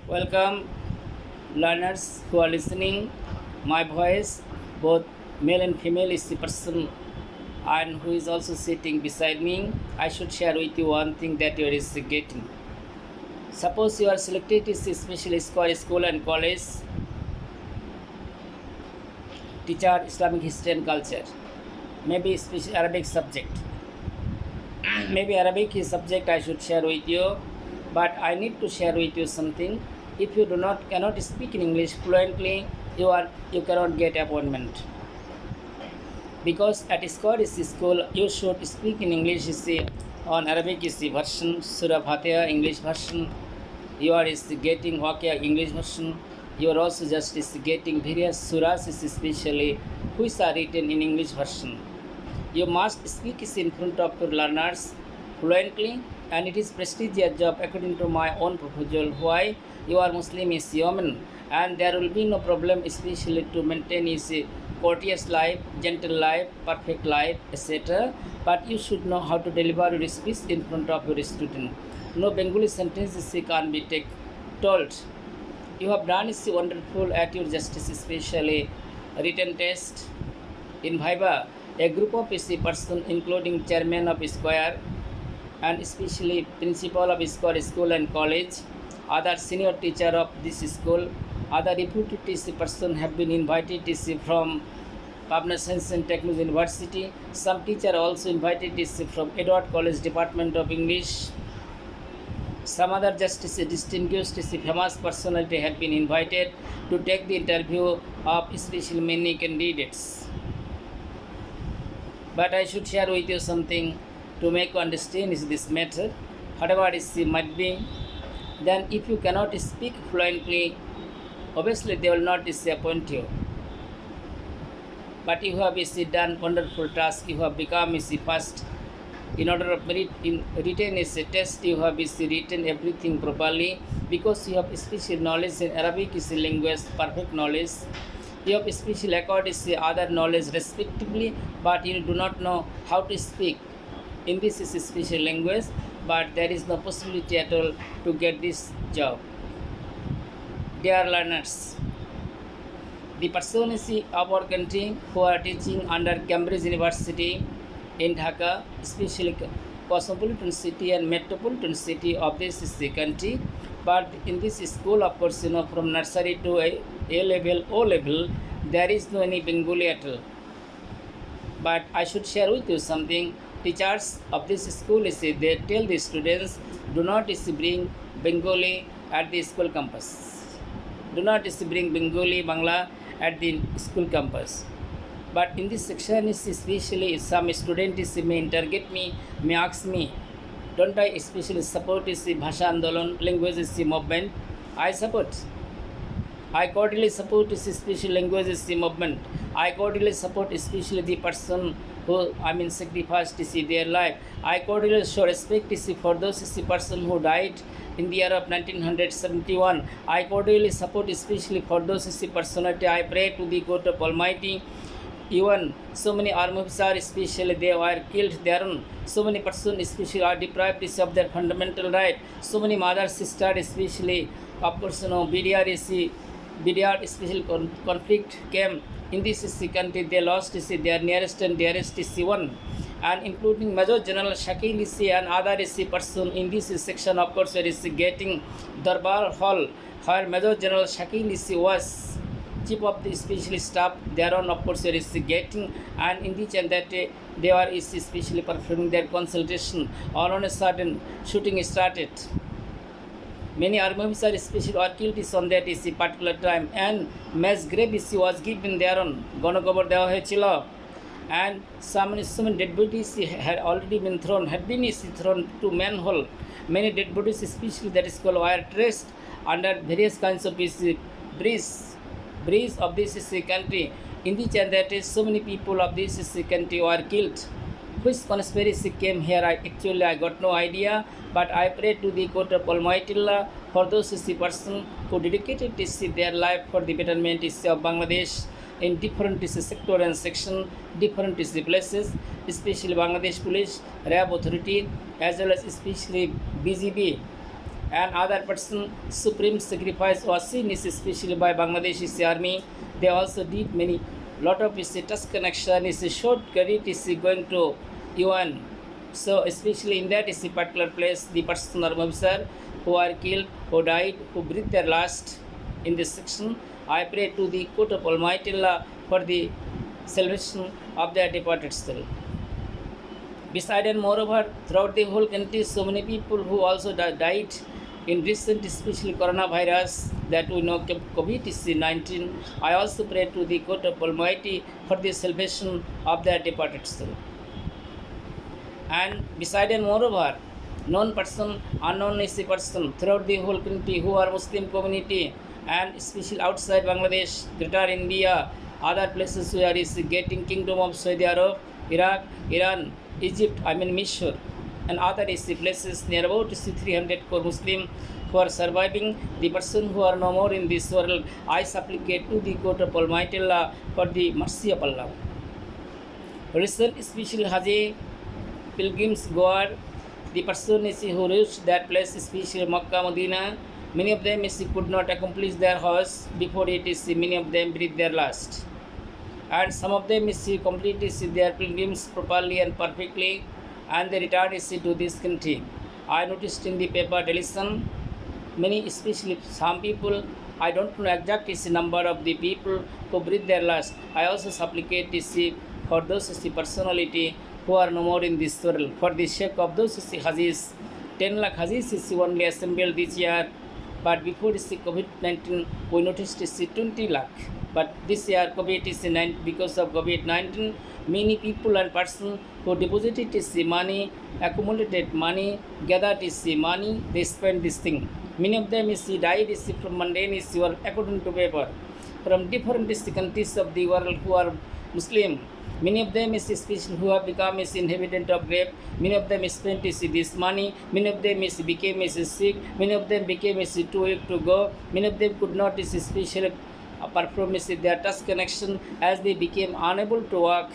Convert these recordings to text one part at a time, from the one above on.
Welcome, learners who are listening. My voice, both male and female, is the person and who is also sitting beside me. I should share with you one thing that you are getting. Suppose you are selected is special school and college, teacher Islamic history and culture, maybe special Arabic subject. Maybe Arabic is subject I should share with you, but I need to share with you something. If you do not cannot speak in English fluently, you cannot get appointment. Because at school you should speak in English. You see, on Arabic is the version Surah Fatiha English version. You are is getting Waqia English version. You are also just is getting various surahs, especially which are written in English version. You must speak in front of your learners fluently, and it is prestigious job according to my own proposal. Why? You are Muslim is human, and there will be no problem, especially to maintain his courteous life, gentle life, perfect life, etc. But you should know how to deliver your speech in front of your student. No Bengali sentences can be told. You have done is wonderful at your justice, especially written test in Viva. A group of person, including chairman of Square and especially principal of Square School and College, other senior teacher of this school, other reputed person have been invited from Pabna Science and Technology University. Some teacher also invited from Edward College Department of English. Some other justice distinguished famous personality had been invited to take the interview of especially many candidates. But I should share with you something to make you understand is this matter. Whatever is might be, then if you cannot speak fluently, obviously they will not appoint you. But you have done wonderful task. You have become first. In order of merit, in written is a test, you have written everything properly because you have special knowledge in Arabic is a language, perfect knowledge. You have special accord is other knowledge respectively, but you do not know how to speak in this is a special language, but there is no possibility at all to get this job. Dear learners, the person is of our country who are teaching under Cambridge University in Dhaka, especially cosmopolitan city and metropolitan city of this is the country. But in this school, of course, from nursery to A level, O level, there is no any Bengali at all. But I should share with you something. Teachers of this school they tell the students, do not bring Bengali at the school campus. Do not bring Bengali Bangla at the school campus. But in this section is especially some student may interrogate me, may ask me, don't I especially support Bhasha Andolan, language movement? I support. I cordially support special languages movement. I cordially support especially the person who sacrificed their life. I cordially show respect for those person who died in the year of 1971. I cordially support especially for those personality. I pray to the God of Almighty. Even so many army officers, especially they were killed there. So many persons, especially are deprived of their fundamental right. So many mothers, sisters, especially of course, BDR special conflict came in this country. They lost their nearest and dearest one, and including Major General Shakil and other person in this section. Of course, is getting Darbar Hall, where Major General Shakil was chief of the special staff. Thereon, of course, is getting, and in this and that they are especially performing their consultation. All on a sudden, shooting started. Many army officers, especially were killed on that particular time, and mass grave was given thereon. Gonogobar dewa hoyechilo, and so many dead bodies had already been thrown, thrown to manhole. Many dead bodies, especially that is called were traced under various kinds of bridge of this country. In the and that is so many people of this country were killed. Which conspiracy came here? I got no idea, but I pray to the God of Almighty Allah for those person who dedicated their life for the betterment of Bangladesh in different sector and section, different places, especially Bangladesh Police, RAB Authority, as well as especially BGB, and other person supreme sacrifice was seen is especially by Bangladeshi army. They also did many lot of is task connection is a short credit is going to UN. So especially in that is a particular place the person or officer who are killed, who died, who breathed their last in this section. I pray to the court of Almighty Allah for the salvation of their departed soul. Beside and moreover, throughout the whole country, so many people who also died in recent, especially coronavirus that we know COVID-19. I also pray to the court of Almighty for the salvation of their departed soul. And beside and moreover, known person, unknown is a person throughout the whole country who are Muslim community and especially outside Bangladesh, Greater India, other places where is getting Kingdom of Saudi Arab, Iraq, Iran, Egypt, Misr, and other places near about 300 crore Muslim who are surviving. The person who are no more in this world, I supplicate to the court of Almighty Allah for the mercy of Allah. Recent especially Haji pilgrims Goa, the person who reached that place, especially Makkah, Medina, many of them could not accomplish their Hajj before it is many of them breathed their last. And some of them completed their pilgrims properly and perfectly, and they returned to this country. I noticed in the paper Daily Sun, many, especially some people, I don't know exact number of the people who breathed their last. I also supplicate for those personality who are no more in this world. For the sake of those Hajis, 10 lakh Hajis is only assembled this year, but before COVID-19, we noticed 20 lakh. But this year, because of COVID-19, many people and persons who deposited money, accumulated money, gathered money, they spent this thing. Many of them died from mundane according to paper. From different countries of the world who are Muslim. Many of them especially who have become inhabitant of grave. Many of them spent this money. Many of them became sick. Many of them became too weak to go. Many of them could not especially perform their task connection as they became unable to walk.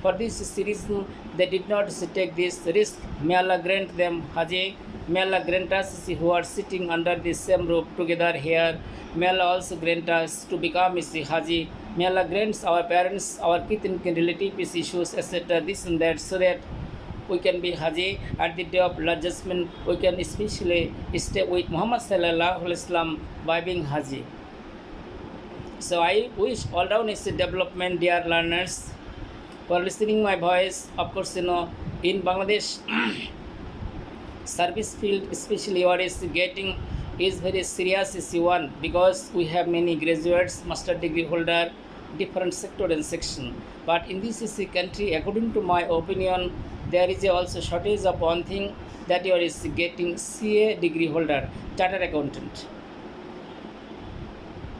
For this reason, they did not take this risk. May Allah grant them Hajj. May Allah grant us who are sitting under the same roof together here. May Allah also grant us to become Haji. May Allah grant our parents, our kith and relatives issues, etc. this and that, so that we can be Haji at the day of Lord Judgment. We can especially stay with Muhammad Sallallahu Alaihi Wasallam by being Haji. So I wish all round development, dear learners, for listening my voice. Of course, in Bangladesh, service field, especially what is getting, is very serious issue one, because we have many graduates, master degree holder, different sector and section. But in this country, according to my opinion, there is also shortage of one thing, that you are getting CA degree holder, chartered accountant,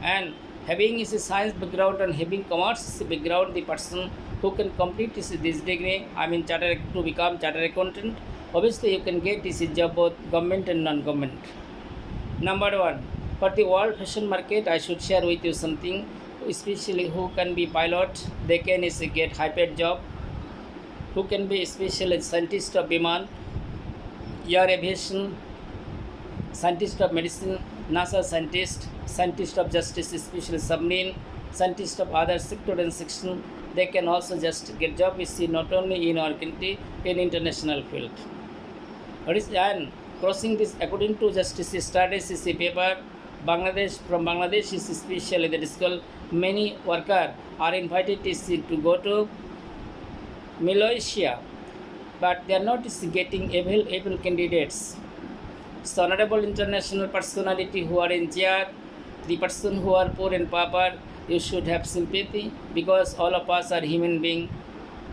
and having a science background and having commerce background, the person who can complete this degree, to become chartered accountant, obviously you can get this job both government and non-government. Number one, for the world fashion market, I should share with you something, especially who can be pilot, they can get high-paid job, who can be especially scientist of Biman, air aviation, scientist of medicine, NASA scientist, scientist of justice, especially submarine, scientist of other sector and section. They can also just get job not only in our country, in international field. And crossing this, according to Justice Studies paper, from Bangladesh is especially that is called, many workers are invited to go to Malaysia, but they are not getting able candidates. So honorable international personality who are in chair, the person who are poor and pauper, you should have sympathy, because all of us are human beings.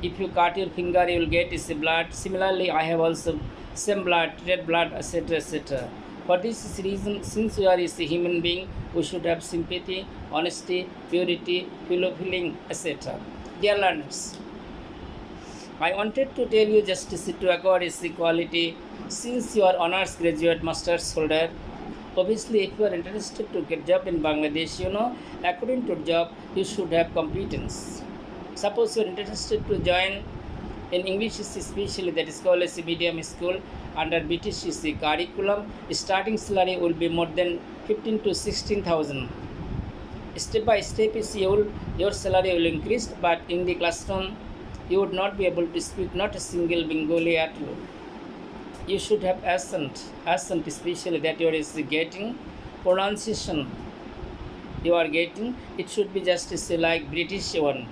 If you cut your finger, you will get blood. Similarly, I have also same blood, red blood, etc., etc. For this reason, since we are a human being, we should have sympathy, honesty, purity, fellow feeling, etc. Dear learners, I wanted to tell you justice to accord equality. Since you are honors graduate, master's holder, obviously if you are interested to get job in Bangladesh, according to job, you should have competence. Suppose you are interested to join in English, especially that is called as a medium school, under BTCC curriculum, starting salary will be more than 15 to 16,000. Step by step your salary will increase, but in the classroom you would not be able to speak not a single Bengali at all. You should have accent especially that you are getting, pronunciation you are getting, it should be just like British one.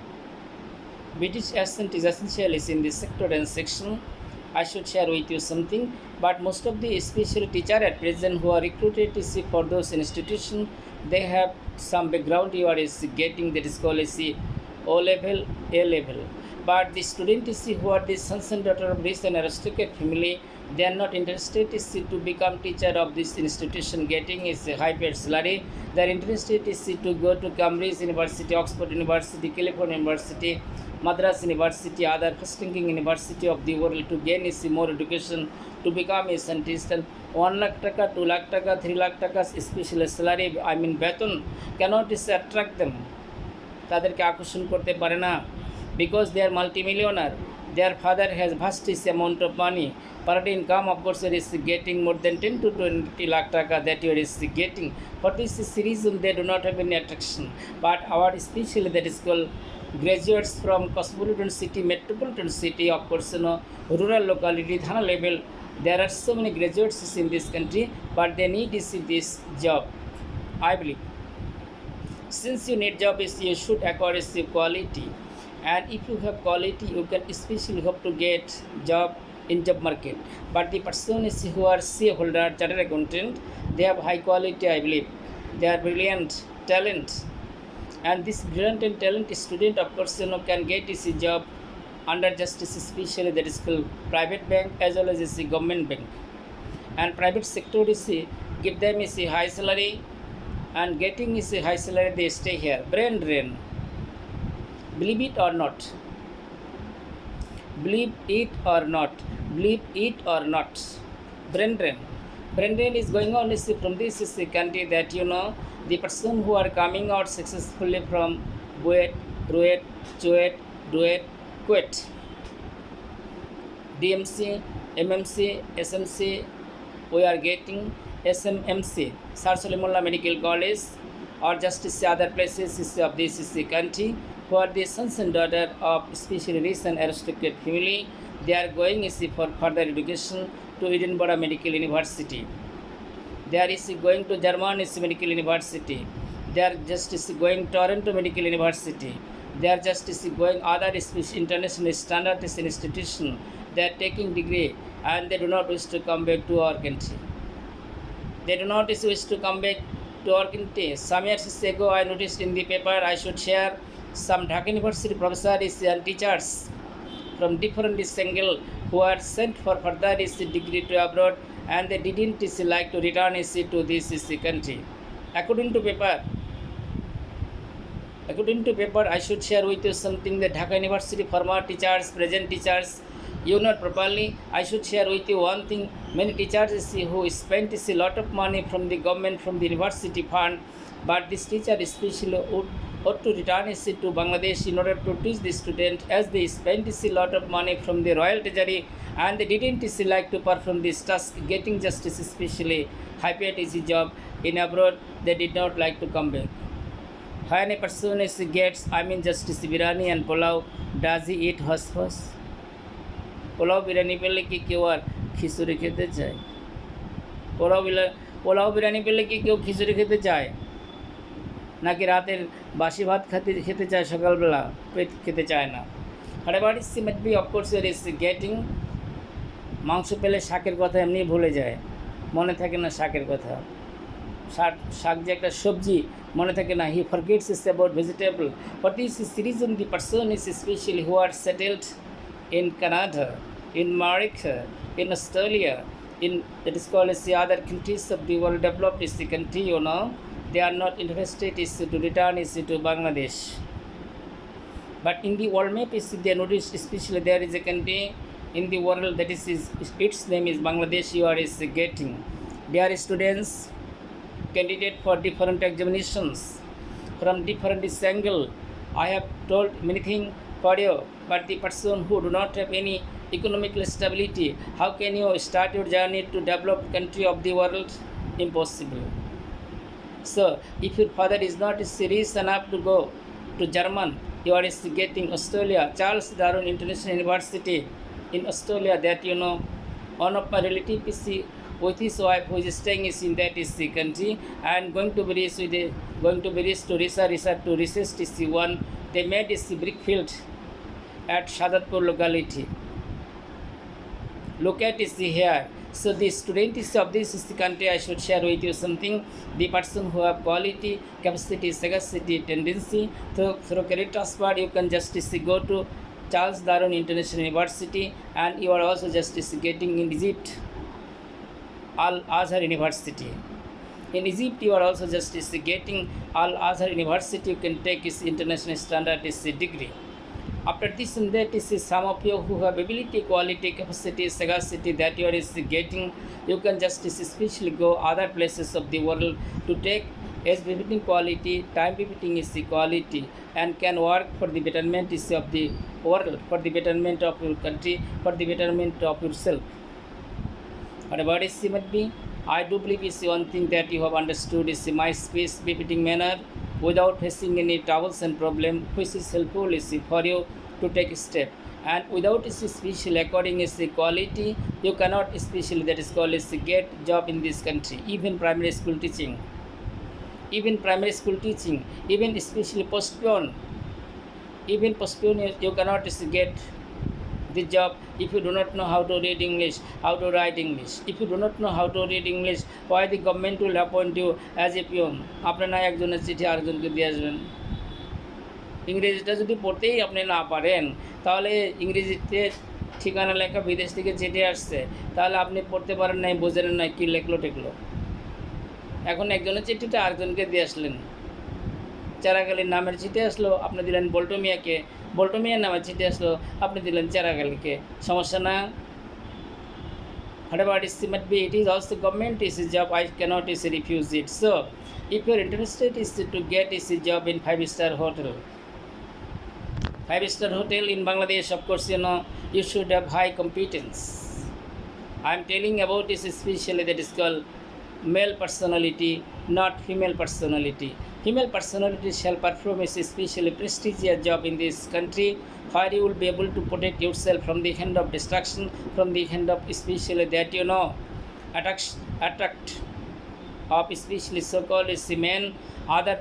British accent is essential in this sector and section. I should share with you something, but most of the special teacher at present who are recruited to see for those institutions, they have some background you are getting, that is called O level, A level. But the student is who are the sons and daughter of rich and aristocratic family, they are not interested to become teacher of this institution getting is a high paid salary. They are interested to go to Cambridge University, Oxford University, California University, Madras University, other first ranking university of the world to gain more education, to become a scientist. And 1 lakh taka, 2 lakh taka, 3 lakh taka special salary, I mean beton, cannot attract them. তাদেরকে আকর্ষণ করতে পারে না, because they are multimillionaire. Their father has vast amount of money. Per day income, of course, is getting more than 10 to 20 lakh taka that you are getting. For this reason, they do not have any attraction. But our especially that is called graduates from cosmopolitan city, metropolitan city, of course, rural locality, Dhana level, there are so many graduates in this country, but they need this job, I believe. Since you need job, you should acquire quality. And if you have quality, you can especially hope to get job in job market. But the person who are CA holder, chartered accountant, they have high quality, I believe. They are brilliant, talent. And this brilliant and talented student, of course, can get this job under justice, especially that is called private bank as well as the government bank. And private sector is give them is a high salary, and getting is a high salary, they stay here. Brain drain. Believe it or not. Believe it or not. Believe it or not. Brain drain. Brain drain is going on from this country that the person who are coming out successfully from Buet, Ruet, Chuet, Duet, Kuwait, DMC, MMC, SMC, we are getting SMMC, Sir Solimullah Medical College, or just other places of this country, who are the sons and daughter of especially rich and aristocratic family. They are going for further education to Edinburgh Medical University. They are going to German Medical University. They are just going Toronto Medical University. They are just going other international standard institution. They are taking degree, and they do not wish to come back to our country. They do not wish to come back to our country. Some years ago, I noticed in the paper, I should share some Dhaka University professors and teachers from different angle who are sent for further degree to abroad, and they didn't like to return to this country. According to paper, I should share with you something that Dhaka University former teachers, present teachers, you know properly. I should share with you one thing. Many teachers who spent a lot of money from the government, from the university fund, but this teacher especially ought to return to Bangladesh in order to teach the student, as they spent a lot of money from the royal treasury, and they didn't like to perform this task, getting justice, especially high paid job in abroad. They did not like to come back. When a person gets, justice biryani and pulao, does he eat hush? Pulao biryani পেলে কি কেউ আর খিচুড়ি খেতে চায়? পোলাও বিরিয়ানি পেলে কি কেউ খিচুড়ি খেতে চায়? নাকি রাতের বাসি ভাত খেতে চায়, সকালবেলা পেট খেতে চায় না? Whatever is might be, of course, there is getting মাংস পেলে শাকের কথা এমনি ভুলে যায়, মনে থাকে না শাকের কথা। শাক যে একটা সবজি, মনে থাকে না, he forgets about vegetable. But this is the reason the person is especially who are settled in Canada, in America, in Australia, in that is called as the other countries of the world, developed is the country, they are not interested to return to Bangladesh. But in the world map, they noticed especially there is a country in the world that is its name is Bangladesh. You are getting. There are students candidate for different examinations from different angle. I have told many things for you, but the person who do not have any economical stability. How can you start your journey to developed country of the world? Impossible. So, if your father is not serious enough to go to German, you are getting Australia, Charles Darwin International University in Australia. That one of my relatives is with his wife who is staying in that country and going to be reached to research is one. They made this brick field at Shadatpur locality. Look at this here. So the student is of this country, I should share with you something. The person who have quality, capacity, sagacity, tendency, through career transfer, you can just go to Charles Darwin International University, and you are also just getting in Egypt, Al-Azhar University. In Egypt, you are also just getting Al-Azhar University. You can take its international standard degree. After this and that is some of you who have ability, quality, capacity, sagacity that you are getting, you can just especially go other places of the world to take age befitting quality, time befitting is the quality, and can work for the betterment is of the world, for the betterment of your country, for the betterment of yourself. Whatever is might be, I do believe is one thing that you have understood is my space befitting manner without facing any troubles and problem, which is helpful is for you to take a step. And without is special according is the quality, you cannot especially that is called is get job in this country, even primary school teaching, even especially postpone, you cannot get the job if you do not know how to read English, how to write English. If you do not know how to read English, why the government will appoint you as a peon? আপনারা একজনের চিঠি আরেকজনকে দিয়ে আসবেন। ইংরেজিটা যদি পড়তেই আপনি না পারেন, তাহলে ইংরেজিতে ঠিকানা লেখা বিদেশ থেকে চিঠি আসছে, তাহলে আপনি পড়তে পারেন নাই, বোঝেন না কি লেখলো টেকলো। এখন একজনের চিঠিটা আরেকজনকে দিয়ে আসলেন, চারাগালির নামের চিঠি আসলো, আপনি দিলেন বল্টু মিয়াকে, বল্টু মিয়ার নামের চিঠি আসলো, আপনি দিলেন চারাগালিকে। সমস্যা না? Whatever it might be, it is also government is a job, I cannot refuse it. So, if you are interested is to get is a job in 5-star hotel. 5-star hotel in Bangladesh, of course, you should have high competence. I am telling about this especially that is called male personality, not female personality. Female personality shall perform a especially prestigious job in this country, where you will be able to protect yourself from the hand of destruction, from the hand of especially that attract of especially so-called men, other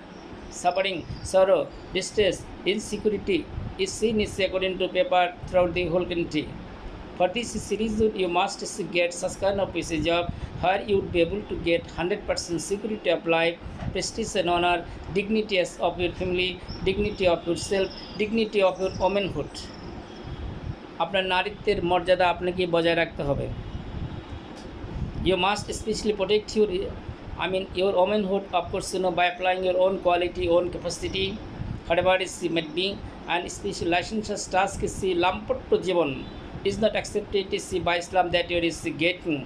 suffering, sorrow, distress, insecurity is seen is according to paper throughout the whole country. For this reason, you must get such kind of a job where you would be able to get 100% security of life, prestige and honor, dignity of your family, dignity of yourself, dignity of your womanhood. আপনার নারীত্বের মর্যাদা আপনাকে বজায় রাখতে হবে। You must especially protect your womanhood, of course, by applying your own quality, own capacity, whatever it might be, and especially licentious task is lampotto Jibon is not accepted is by Islam that you is getting.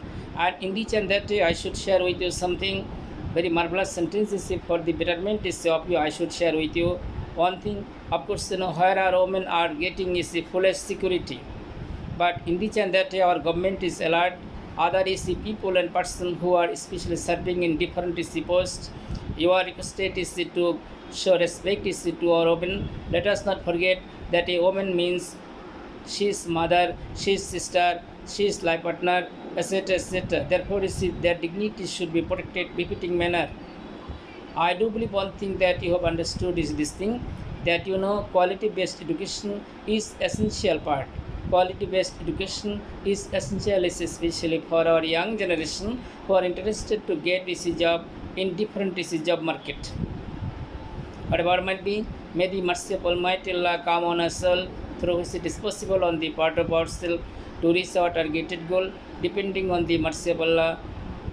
And in each and that day I should share with you something very marvelous sentences for the betterment is of you. I should share with you one thing. Of course, where our women are getting is the fullest security, but in each and that day our government is alert. Other is the people and person who are especially serving in different posts. Your requested is to show respect is to our women. Let us not forget that a woman means she is mother, she is sister, she is life partner, etc., etc. Therefore, their dignity should be protected befitting manner. I do believe one thing that you have understood is this thing, that quality-based education is essential part. Quality-based education is essential, especially for our young generation who are interested to get this job in different job market. Whatever might be, may the mercy of Almighty Allah come on us all, through which it is possible on the part of ourselves to reach our targeted goal. Depending on the mercy of Allah,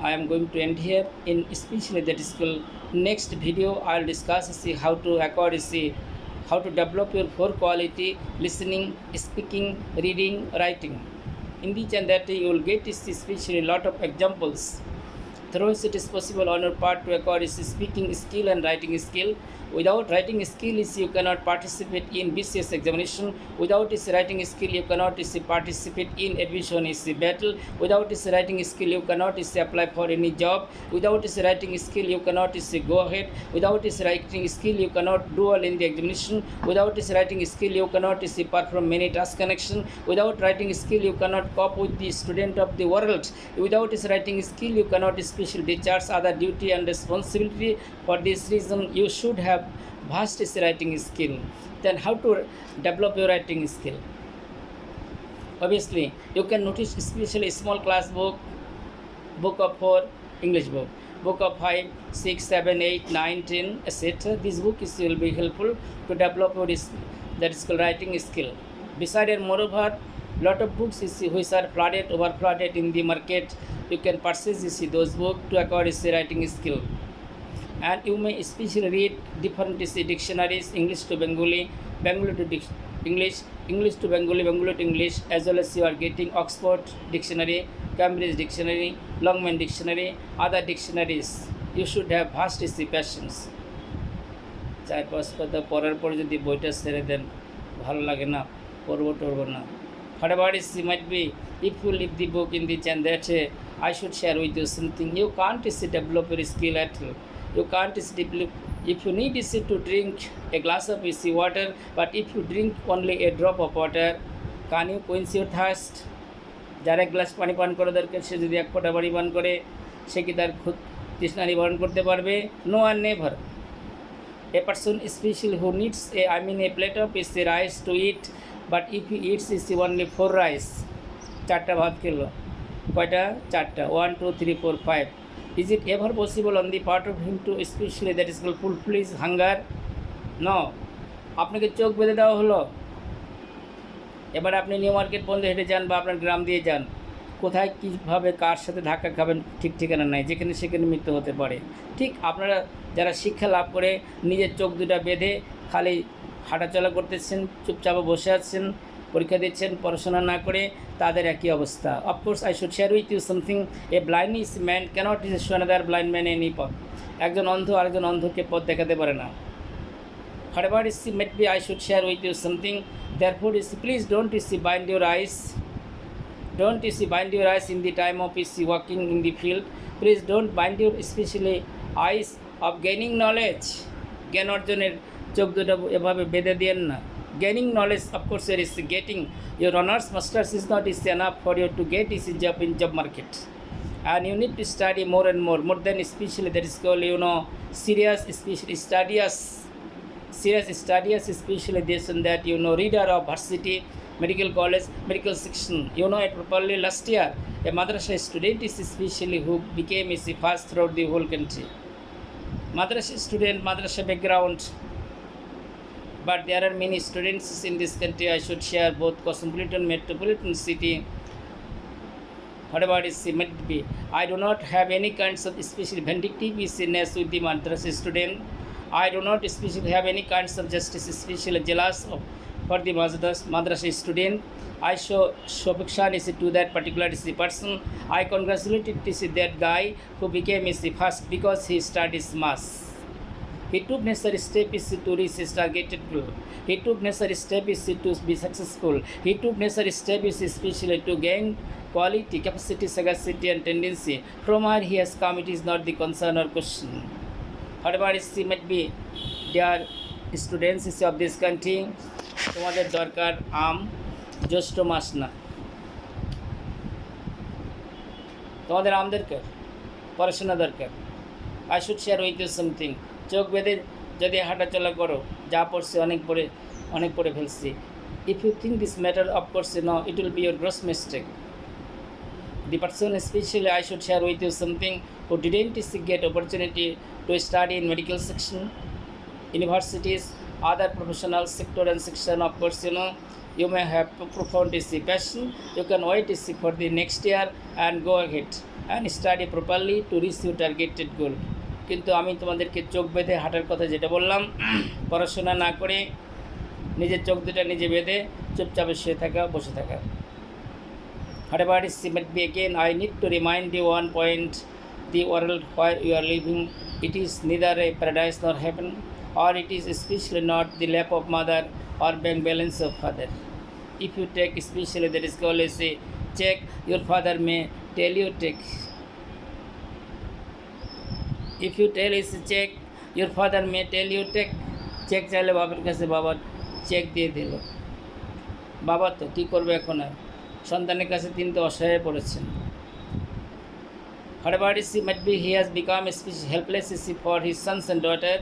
I am going to end here. In especially that school, next video I will discuss how to acquire how to develop your 4 quality: listening, speaking, reading, writing. In each and that you will get especially a lot of examples through which it is possible on your part to acquire speaking skill and writing skill. Without writing skill is you cannot participate in BCS examination. Without is writing skill you cannot is participate in admission is battle. Without is writing skill you cannot is apply for any job. Without is writing skill you cannot is go ahead. Without is writing skill you cannot do well in the examination. Without is writing skill you cannot is perform many task connection. Without writing skill you cannot cope with the student of the world. Without is writing skill you cannot special discharge other duty and responsibility. For this reason you should have vast writing skill. Then how to develop your writing skill? Obviously you can notice especially small class book, book of 4 English book, book of 5, 6, 7, 8, 9, 10, etc. This book will be helpful to develop your that skill, writing skill. Besides and moreover, lot of books which are flooded, over flooded in the market, you can purchase those books to acquire writing skill. And you may especially read different dictionaries, English to Bengali, Bengali to English, English to Bengali, Bengali to English, as well as you are getting Oxford Dictionary, Cambridge Dictionary, Longman Dictionary, other dictionaries. You should have vast passions. চার পাঁচ পাতা পড়ার পর যদি বইটা ছেড়ে দেন ভালো লাগে না, পড়বো না. Whatever is might be, if you leave the book in the chain, that I should share with you something. You can't develop your skill at all. You can't develop. If you need to drink a glass of water, but if you drink only a drop of water, can you quench your thirst? যারা এক glass পানি পান করা দরকার সে যদি এক ফোঁটা পানি পান করে সে কি তার তৃষ্ণা নিবারণ করতে পারবে? No and never. A person especially who needs a plate of rice to eat, but if he eats only 4 rice, 4টা ভাত খেলো, কয়টা? 4টা, 1, 2, 3, 4, 5. Is it ever possible on the part of him to especially that is called fulfill his hunger? No. আপনাকে চোখ বেঁধে দেওয়া হলো, এবার আপনি নিউ মার্কেট বন্ধ হেঁটে যান বা আপনার গ্রাম দিয়ে যান, কোথায় কীভাবে কার সাথে ধাক্কা খাবেন ঠিক ঠিকানা নাই, যেখানে সেখানে মৃত্যু হতে পারে। ঠিক আপনারা যারা শিক্ষা লাভ করে নিজের চোখ দুটা বেঁধে খালি হাঁটাচলা করতেছেন, চুপচাপ বসে আছেন, পরীক্ষা দিচ্ছেন পড়াশোনা না করে, তাদের একই অবস্থা। Of course I should share with you something, a blind man cannot show another blind man any পথ। একজন অন্ধ আরেকজন অন্ধকে পথ দেখাতে পারে না। Whatever is might be, I should share with you something. Therefore, please don't bind your eyes. Don't bind your eyes in the time of walking in the field. Please don't bind your especially eyes of gaining knowledge. জ্ঞান অর্জনের চোখ দুটো এভাবে বেঁধে দিয়েন না। Gaining knowledge, of course, there is getting your honors masters is not enough for you to get is job in job market, and you need to study more and more than especially that is called serious especially studious especially this and that reader of varsity, medical college, medical section, it properly. Last year a madrasa student is especially who became is first throughout the whole country. Madrasa student, madrasa background, but there are many students in this country. I should share both cosmopolitan, metropolitan city, whatever is might be. I do not have any kinds of especially vindictiveness with the madrasa student. I do not especially have any kinds of justice, especially jealous for the madrasa student. I show affection to that particular person. I congratulate that guy who became the first because he studies mass. He took necessary steps to reach his targeted goal. He took necessary steps to be successful. He took necessary steps especially to gain quality, capacity, sagacity and tendency. From where he has come, it is not the concern or question. Whatever is might be, dear students of this country, তোমাদের দরকার জ্যৈষ্ঠ মাস না, তোমাদের আম দরকার, পড়াশোনা দরকার। I should share with you something. চোখ বেঁধে যদি হাঁটাচলা করো, যা পড়ছে অনেক পড়ে ফেলছি, if you think this matter, of course it will be your gross mistake. The person especially I should share with you something who didn't get opportunity to study in medical section, universities, other professional sector and section. Of course, you may have profound passion. You can wait for the next year and go ahead and study properly to reach your targeted goal. কিন্তু আমি তোমাদেরকে চোখ বেঁধে হাঁটার কথা যেটা বললাম, পড়াশোনা না করে নিজের চোখ দুটা নিজে বেঁধে চুপচাপ শুয়ে থাকা, বসে থাকা। Whatever is might be, again I need to remind you one point: the world where you are living, it is neither a paradise nor heaven. or it is especially not the lap of mother or bank balance of father. If you take especially, that is called as a check, your father may tell you take. If you tell is a check, your father may tell you take. Cheque চাইলে বাবার কাছে বাবার check দিয়ে দিল। বাবা তো কী করবে এখন আর, সন্তানের কাছে তিনি তো অসহায় পড়েছেন। Whatever is he might be, he has become especially helpless is he for his sons and daughters.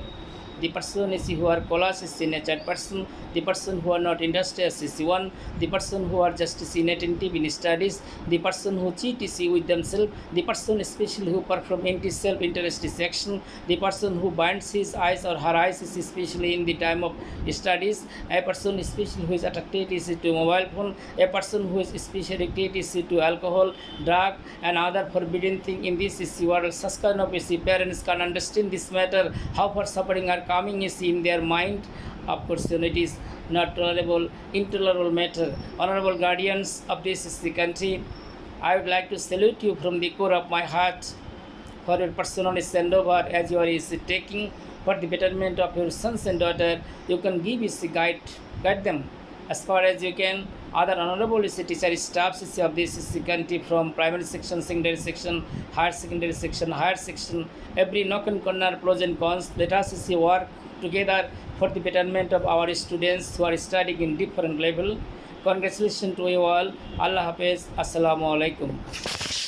The person is he who are callous is the natured person. The person who are not industrious is the one. The person who are just is inattentive in studies. The person who cheat is he with themselves. The person especially who perform empty self-interest is action. The person who binds his eyes or her eyes is especially in the time of studies. A person especially who is attracted is to mobile phone. A person who is especially addicted is to alcohol, drug, and other forbidden thing in this is the world. Such kind of parents can understand this matter, how far suffering are coming is in their mind. Of course, it is not tolerable, intolerable matter. Honorable guardians of this is the country, I would like to salute you from the core of my heart for your personal handover as you are is taking for the betterment of your sons and daughters. You can give is the guide them as far as you can. Other honorable is the teacher staffs is of this is the country from primary section, secondary section, higher secondary section, higher section, every nook and corner, pros and cons. Let us see work together for the betterment of our students who are studying in different level. Congratulations to you all. Allah Hafiz. Assalamu alaikum.